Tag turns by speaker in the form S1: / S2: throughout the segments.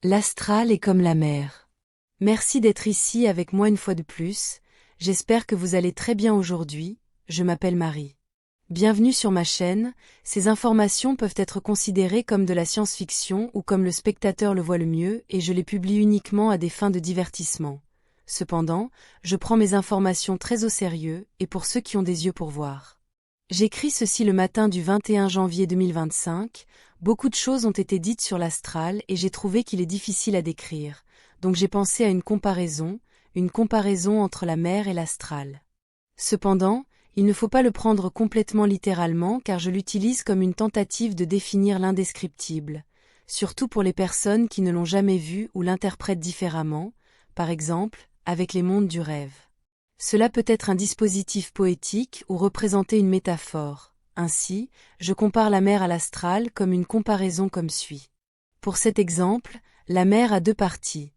S1: L'astral est comme la mer. Merci d'être ici avec moi une fois de plus, j'espère que vous allez très bien aujourd'hui, je m'appelle Marie. Bienvenue sur ma chaîne, ces informations peuvent être considérées comme de la science-fiction ou comme le spectateur le voit le mieux et je les publie uniquement à des fins de divertissement. Cependant, je prends mes informations très au sérieux et pour ceux qui ont des yeux pour voir. J'écris ceci le matin du 21 janvier 2025, beaucoup de choses ont été dites sur l'astral et j'ai trouvé qu'il est difficile à décrire, donc j'ai pensé à une comparaison entre la mer et l'astral. Cependant, il ne faut pas le prendre complètement littéralement car je l'utilise comme une tentative de définir l'indescriptible, surtout pour les personnes qui ne l'ont jamais vu ou l'interprètent différemment, par exemple, avec les mondes du rêve. Cela peut être un dispositif poétique ou représenter une métaphore. Ainsi, je compare la mer à l'astral comme une comparaison comme suit. Pour cet exemple, la mer a deux parties.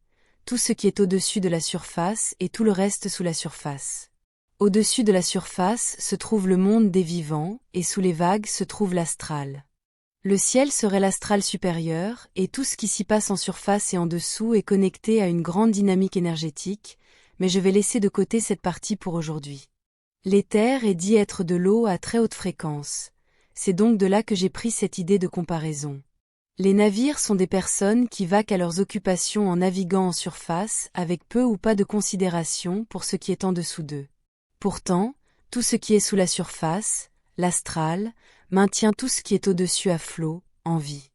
S1: Tout ce qui est au-dessus de la surface et tout le reste sous la surface. Au-dessus de la surface se trouve le monde des vivants, et sous les vagues se trouve l'astral. Le ciel serait l'astral supérieur, et tout ce qui s'y passe en surface et en dessous est connecté à une grande dynamique énergétique, mais je vais laisser de côté cette partie pour aujourd'hui. L'éther est dit être de l'eau à très haute fréquence. C'est donc de là que j'ai pris cette idée de comparaison. Les navires sont des personnes qui vaquent à leurs occupations en naviguant en surface avec peu ou pas de considération pour ce qui est en dessous d'eux. Pourtant, tout ce qui est sous la surface, l'astral, maintient tout ce qui est au-dessus à flot, en vie.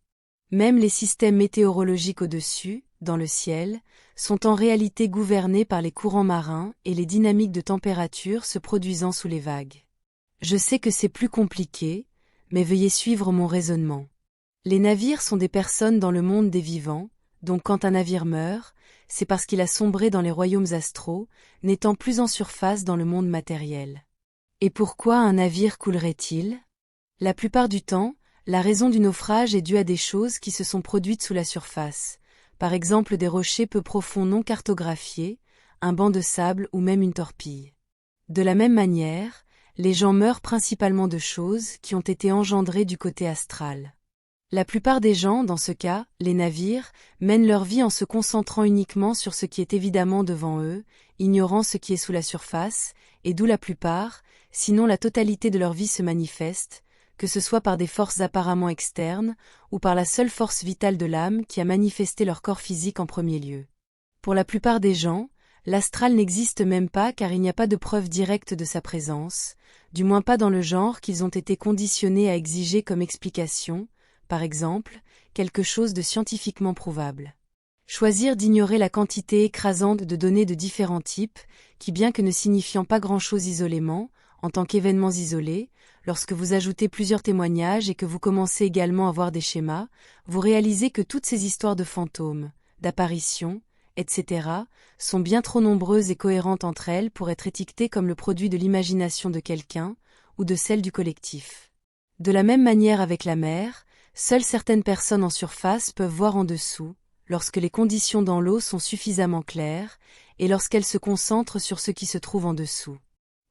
S1: Même les systèmes météorologiques au-dessus, dans le ciel, sont en réalité gouvernés par les courants marins et les dynamiques de température se produisant sous les vagues. Je sais que c'est plus compliqué, mais veuillez suivre mon raisonnement. Les navires sont des personnes dans le monde des vivants, donc quand un navire meurt, c'est parce qu'il a sombré dans les royaumes astraux, n'étant plus en surface dans le monde matériel. Et pourquoi un navire coulerait-il? La plupart du temps, la raison du naufrage est due à des choses qui se sont produites sous la surface, par exemple des rochers peu profonds non cartographiés, un banc de sable ou même une torpille. De la même manière, les gens meurent principalement de choses qui ont été engendrées du côté astral. La plupart des gens, dans ce cas, les navires, mènent leur vie en se concentrant uniquement sur ce qui est évidemment devant eux, ignorant ce qui est sous la surface, et d'où la plupart, sinon la totalité de leur vie se manifeste, que ce soit par des forces apparemment externes, ou par la seule force vitale de l'âme qui a manifesté leur corps physique en premier lieu. Pour la plupart des gens, l'astral n'existe même pas car il n'y a pas de preuve directe de sa présence, du moins pas dans le genre qu'ils ont été conditionnés à exiger comme explication, par exemple, quelque chose de scientifiquement prouvable. Choisir d'ignorer la quantité écrasante de données de différents types, qui bien que ne signifiant pas grand-chose isolément, en tant qu'événements isolés, lorsque vous ajoutez plusieurs témoignages et que vous commencez également à voir des schémas, vous réalisez que toutes ces histoires de fantômes, d'apparitions, etc., sont bien trop nombreuses et cohérentes entre elles pour être étiquetées comme le produit de l'imagination de quelqu'un, ou de celle du collectif. De la même manière avec la mer, seules certaines personnes en surface peuvent voir en dessous, lorsque les conditions dans l'eau sont suffisamment claires, et lorsqu'elles se concentrent sur ce qui se trouve en dessous.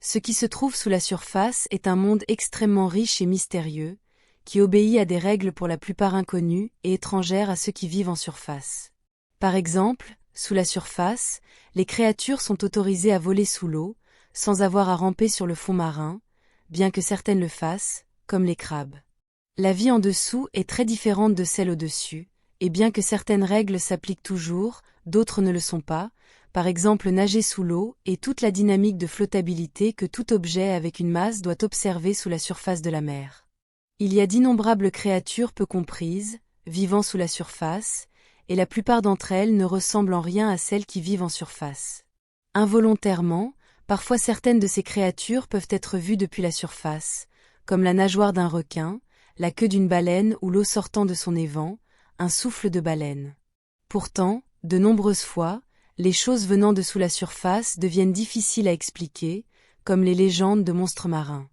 S1: Ce qui se trouve sous la surface est un monde extrêmement riche et mystérieux, qui obéit à des règles pour la plupart inconnues et étrangères à ceux qui vivent en surface. Par exemple, sous la surface, les créatures sont autorisées à voler sous l'eau, sans avoir à ramper sur le fond marin, bien que certaines le fassent, comme les crabes. La vie en dessous est très différente de celle au-dessus, et bien que certaines règles s'appliquent toujours, d'autres ne le sont pas, par exemple nager sous l'eau et toute la dynamique de flottabilité que tout objet avec une masse doit observer sous la surface de la mer. Il y a d'innombrables créatures peu comprises, vivant sous la surface, et la plupart d'entre elles ne ressemblent en rien à celles qui vivent en surface. Involontairement, parfois certaines de ces créatures peuvent être vues depuis la surface, comme la nageoire d'un requin, la queue d'une baleine ou l'eau sortant de son évent, un souffle de baleine. Pourtant, de nombreuses fois, les choses venant de sous la surface deviennent difficiles à expliquer, comme les légendes de monstres marins.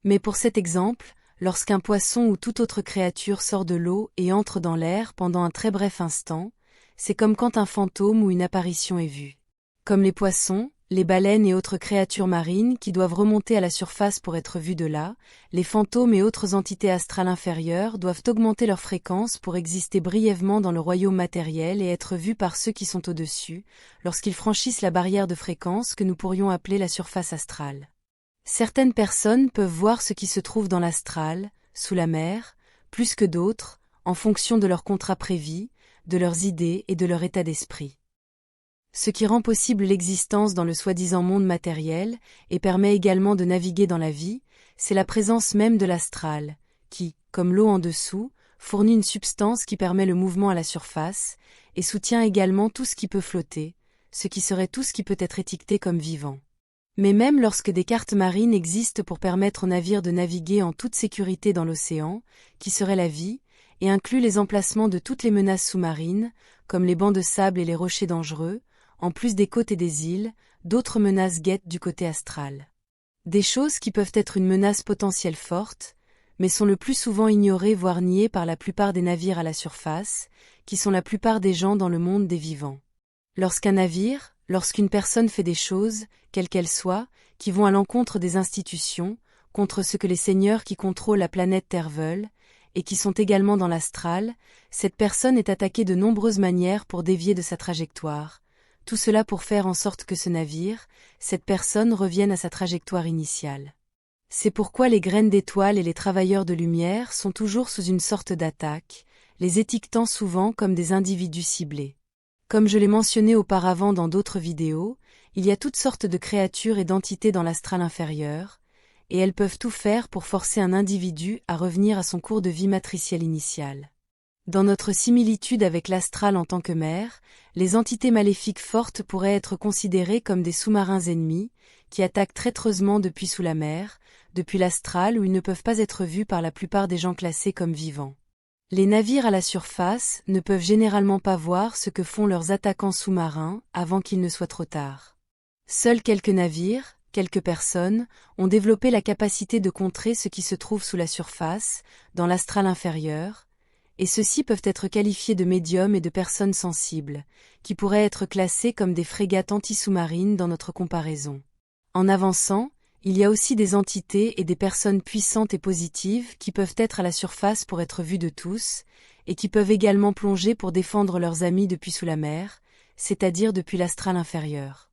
S1: Mais pour cet exemple, lorsqu'un poisson ou toute autre créature sort de l'eau et entre dans l'air pendant un très bref instant, c'est comme quand un fantôme ou une apparition est vue. Comme les poissons, les baleines et autres créatures marines qui doivent remonter à la surface pour être vues de là, les fantômes et autres entités astrales inférieures doivent augmenter leur fréquence pour exister brièvement dans le royaume matériel et être vus par ceux qui sont au-dessus, lorsqu'ils franchissent la barrière de fréquence que nous pourrions appeler la surface astrale. Certaines personnes peuvent voir ce qui se trouve dans l'astral, sous la mer, plus que d'autres, en fonction de leur contrat prévit, de leurs idées et de leur état d'esprit. Ce qui rend possible l'existence dans le soi-disant monde matériel, et permet également de naviguer dans la vie, c'est la présence même de l'astral, qui, comme l'eau en dessous, fournit une substance qui permet le mouvement à la surface, et soutient également tout ce qui peut flotter, ce qui serait tout ce qui peut être étiqueté comme vivant. Mais même lorsque des cartes marines existent pour permettre aux navires de naviguer en toute sécurité dans l'océan, qui serait la vie, et inclut les emplacements de toutes les menaces sous-marines, comme les bancs de sable et les rochers dangereux, en plus des côtes et des îles, d'autres menaces guettent du côté astral. Des choses qui peuvent être une menace potentielle forte, mais sont le plus souvent ignorées voire niées par la plupart des navires à la surface, qui sont la plupart des gens dans le monde des vivants. Lorsqu'un navire, lorsqu'une personne fait des choses, quelles qu'elles soient, qui vont à l'encontre des institutions, contre ce que les seigneurs qui contrôlent la planète Terre veulent, et qui sont également dans l'astral, cette personne est attaquée de nombreuses manières pour dévier de sa trajectoire. Tout cela pour faire en sorte que ce navire, cette personne revienne à sa trajectoire initiale. C'est pourquoi les graines d'étoiles et les travailleurs de lumière sont toujours sous une sorte d'attaque, les étiquetant souvent comme des individus ciblés. Comme je l'ai mentionné auparavant dans d'autres vidéos, il y a toutes sortes de créatures et d'entités dans l'astral inférieur, et elles peuvent tout faire pour forcer un individu à revenir à son cours de vie matriciel initial. Dans notre similitude avec l'astral en tant que mer, les entités maléfiques fortes pourraient être considérées comme des sous-marins ennemis, qui attaquent traîtreusement depuis sous la mer, depuis l'astral où ils ne peuvent pas être vus par la plupart des gens classés comme vivants. Les navires à la surface ne peuvent généralement pas voir ce que font leurs attaquants sous-marins avant qu'il ne soit trop tard. Seuls quelques navires, quelques personnes, ont développé la capacité de contrer ce qui se trouve sous la surface, dans l'astral inférieur, et ceux-ci peuvent être qualifiés de médiums et de personnes sensibles, qui pourraient être classées comme des frégates anti-sous-marines dans notre comparaison. En avançant, il y a aussi des entités et des personnes puissantes et positives qui peuvent être à la surface pour être vues de tous, et qui peuvent également plonger pour défendre leurs amis depuis sous la mer, c'est-à-dire depuis l'astral inférieur.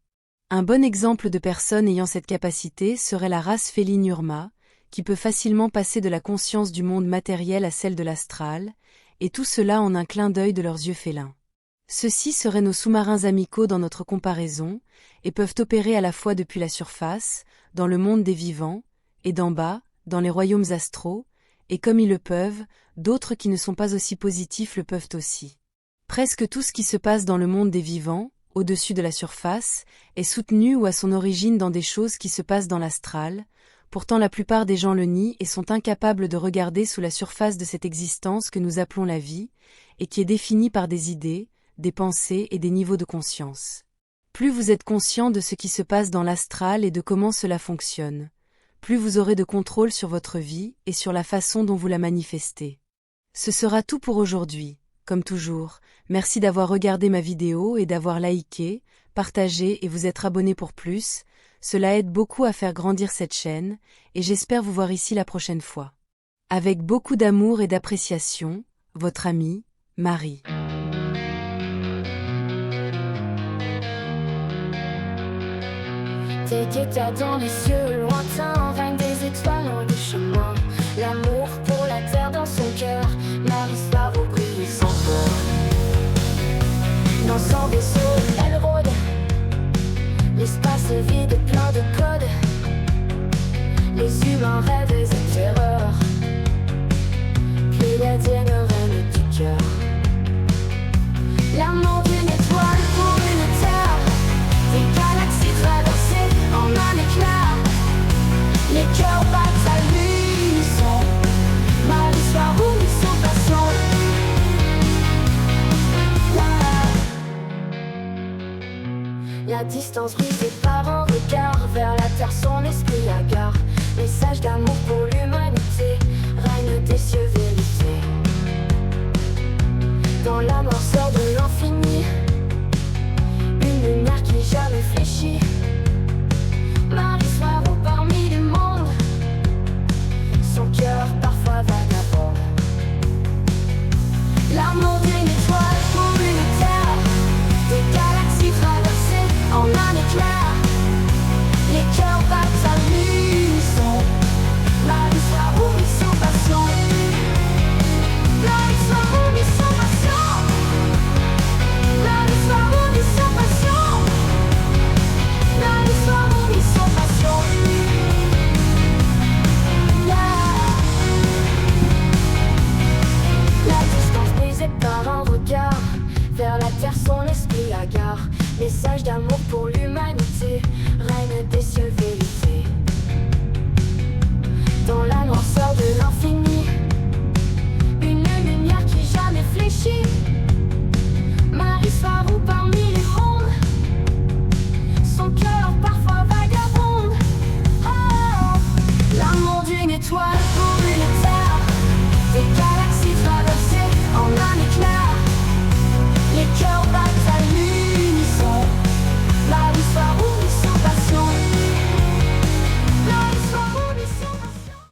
S1: Un bon exemple de personne ayant cette capacité serait la race féline Urma, qui peut facilement passer de la conscience du monde matériel à celle de l'astral, et tout cela en un clin d'œil de leurs yeux félins. Ceux-ci seraient nos sous-marins amicaux dans notre comparaison, et peuvent opérer à la fois depuis la surface, dans le monde des vivants, et d'en bas, dans les royaumes astraux, et comme ils le peuvent, d'autres qui ne sont pas aussi positifs le peuvent aussi. Presque tout ce qui se passe dans le monde des vivants, au-dessus de la surface, est soutenu ou à son origine dans des choses qui se passent dans l'astral. Pourtant la plupart des gens le nient et sont incapables de regarder sous la surface de cette existence que nous appelons la vie, et qui est définie par des idées, des pensées et des niveaux de conscience. Plus vous êtes conscient de ce qui se passe dans l'astral et de comment cela fonctionne, plus vous aurez de contrôle sur votre vie et sur la façon dont vous la manifestez. Ce sera tout pour aujourd'hui. Comme toujours, merci d'avoir regardé ma vidéo et d'avoir liké, partagé et vous être abonné pour plus. Cela aide beaucoup à faire grandir cette chaîne, et j'espère vous voir ici la prochaine fois. Avec beaucoup d'amour et d'appréciation, votre amie, Marie.
S2: Tes guetteurs dans les cieux lointains, règne des étoiles loin du chemin. L'amour pour la terre dans son cœur, Marie va vous briller sans peur. Dans son vaisseau, elle rôde l'espace vide plein de codes. Les humains rêvent et terreur, puis la digne reine du cœur. L'amour d'une étoile pour une terre, des galaxies traversées en un éclair. Les cœurs battent à l'unisson, Marie soit rouge sans passion. La distance brisée par un regard, vers la terre son esprit hagard. Message d'amour pour l'humanité, règne des cieux vérité. Dans la noirceur de l'infini, une lumière qui jamais fléchit. message d'amour pour lui.